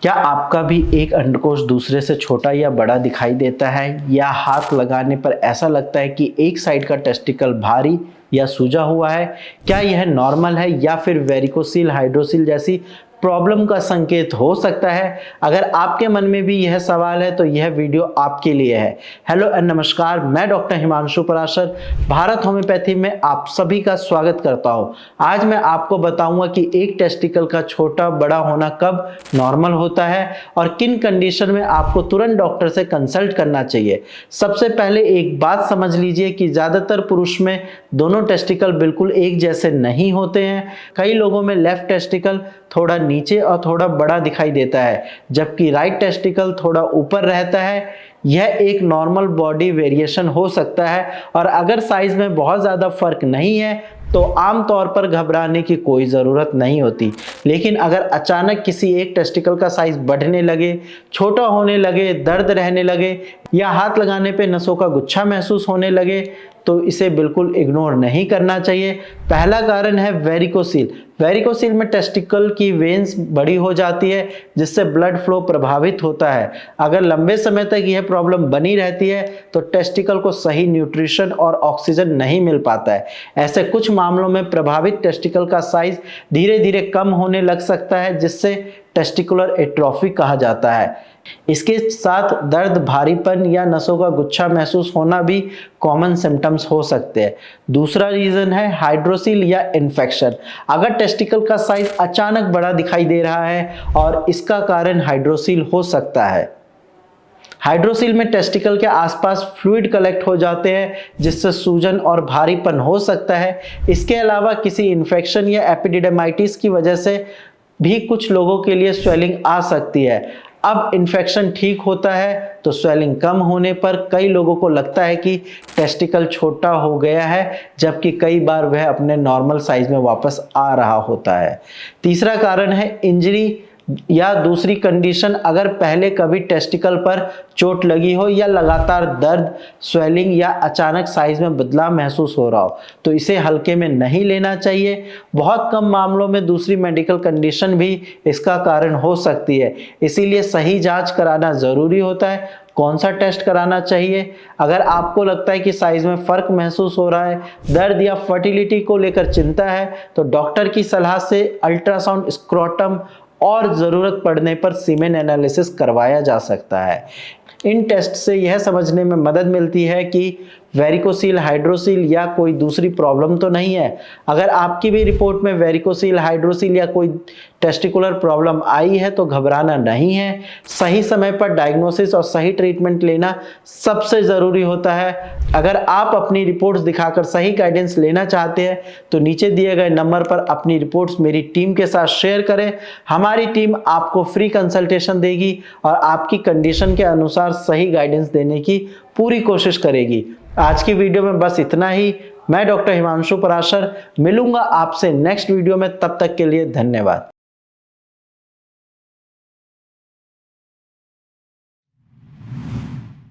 क्या आपका भी एक अंडकोश दूसरे से छोटा या बड़ा दिखाई देता है या हाथ लगाने पर ऐसा लगता है कि एक साइड का टेस्टिकल भारी या सूजा हुआ है? क्या यह नॉर्मल है या फिर वेरिकोसिल हाइड्रोसिल जैसी प्रॉब्लम का संकेत हो सकता है? अगर आपके मन में भी यह सवाल है तो यह वीडियो आपके लिए है। हेलो एंड नमस्कार, मैं डॉक्टर हिमांशु पराशर भारत होम्योपैथी में आप सभी का स्वागत करता हूं। आज मैं आपको बताऊंगा कि एक टेस्टिकल का छोटा बड़ा होना कब नॉर्मल होता है और किन कंडीशन में आपको तुरंत डॉक्टर से कंसल्ट करना चाहिए। सबसे पहले एक बात समझ लीजिए कि ज्यादातर पुरुष में दोनों टेस्टिकल बिल्कुल एक जैसे नहीं होते हैं। कई लोगों में लेफ्ट टेस्टिकल थोड़ा नीचे और थोड़ा बड़ा दिखाई देता है, जबकि राइट टेस्टिकल थोड़ा ऊपर रहता है। यह एक नॉर्मल बॉडी वेरिएशन हो सकता है और अगर साइज में बहुत ज़्यादा फर्क नहीं है तो आमतौर पर घबराने की कोई ज़रूरत नहीं होती। लेकिन अगर अचानक किसी एक टेस्टिकल का साइज बढ़ने लगे, छोटा होने लगे, दर्द रहने लगे या हाथ लगाने पे नसों का गुच्छा महसूस होने लगे तो इसे बिल्कुल इग्नोर नहीं करना चाहिए। पहला कारण है वेरिकोसिल। वेरिकोसिल में टेस्टिकल की वेन्स बड़ी हो जाती है जिससे ब्लड फ्लो प्रभावित होता है। अगर लंबे समय तक यह प्रॉब्लम बनी रहती है तो टेस्टिकल को सही न्यूट्रिशन और ऑक्सीजन नहीं मिल पाता है। ऐसे कुछ मामलों में प्रभावित टेस्टिकल का साइज धीरे धीरे कम होने लग सकता है, जिससे टेस्टिकुलर एट्रोफी कहा जाता है। इसके साथ दर्द, भारीपन या नसों का गुच्छा महसूस होना भी कॉमन सिम्टम्स हो सकते हैं। दूसरा रीजन है हाइड्रोसिल या इन्फेक्शन। अगर टेस्टिकल का साइज अचानक बड़ा दिखाई दे रहा है और इसका कारण हाइड्रोसिल हो सकता है। हाइड्रोसिल में टेस्टिकल के आसपास फ्लूइड कलेक्ट हो जाते हैं जिससे सूजन और भारीपन हो सकता है। इसके अलावा किसी इन्फेक्शन या एपिडिडमाइटिस की वजह से भी कुछ लोगों के लिए स्वेलिंग आ सकती है। अब इन्फेक्शन ठीक होता है तो स्वेलिंग कम होने पर कई लोगों को लगता है कि टेस्टिकल छोटा हो गया है, जबकि कई बार वह अपने नॉर्मल साइज में वापस आ रहा होता है। तीसरा कारण है इंजरी या दूसरी कंडीशन। अगर पहले कभी टेस्टिकल पर चोट लगी हो या लगातार दर्द, स्वेलिंग या अचानक साइज में बदलाव महसूस हो रहा हो तो इसे हल्के में नहीं लेना चाहिए। बहुत कम मामलों में दूसरी मेडिकल कंडीशन भी इसका कारण हो सकती है, इसीलिए सही जांच कराना जरूरी होता है। कौन सा टेस्ट कराना चाहिए? अगर आपको लगता है कि साइज में फर्क महसूस हो रहा है, दर्द या फर्टिलिटी को लेकर चिंता है तो डॉक्टर की सलाह से अल्ट्रासाउंड, स्क्रोटम और ज़रूरत पड़ने पर सीमेन एनालिसिस करवाया जा सकता है। इन टेस्ट से यह समझने में मदद मिलती है कि वेरिकोसिल, हाइड्रोसिल या कोई दूसरी प्रॉब्लम तो नहीं है। अगर आपकी भी रिपोर्ट में वेरिकोसिल, हाइड्रोसिल या कोई टेस्टिकुलर प्रॉब्लम आई है तो घबराना नहीं है। सही समय पर डायग्नोसिस और सही ट्रीटमेंट लेना सबसे ज़रूरी होता है। अगर आप अपनी रिपोर्ट्स दिखाकर सही गाइडेंस लेना चाहते हैं तो नीचे दिए गए नंबर पर अपनी रिपोर्ट्स मेरी टीम के साथ शेयर करें। हमारी टीम आपको फ्री कंसल्टेशन देगी और आपकी कंडीशन के अनुसार सही गाइडेंस देने की पूरी कोशिश करेगी। आज की वीडियो में बस इतना ही। मैं डॉक्टर हिमांशु पराशर मिलूंगा आपसे नेक्स्ट वीडियो में, तब तक के लिए धन्यवाद।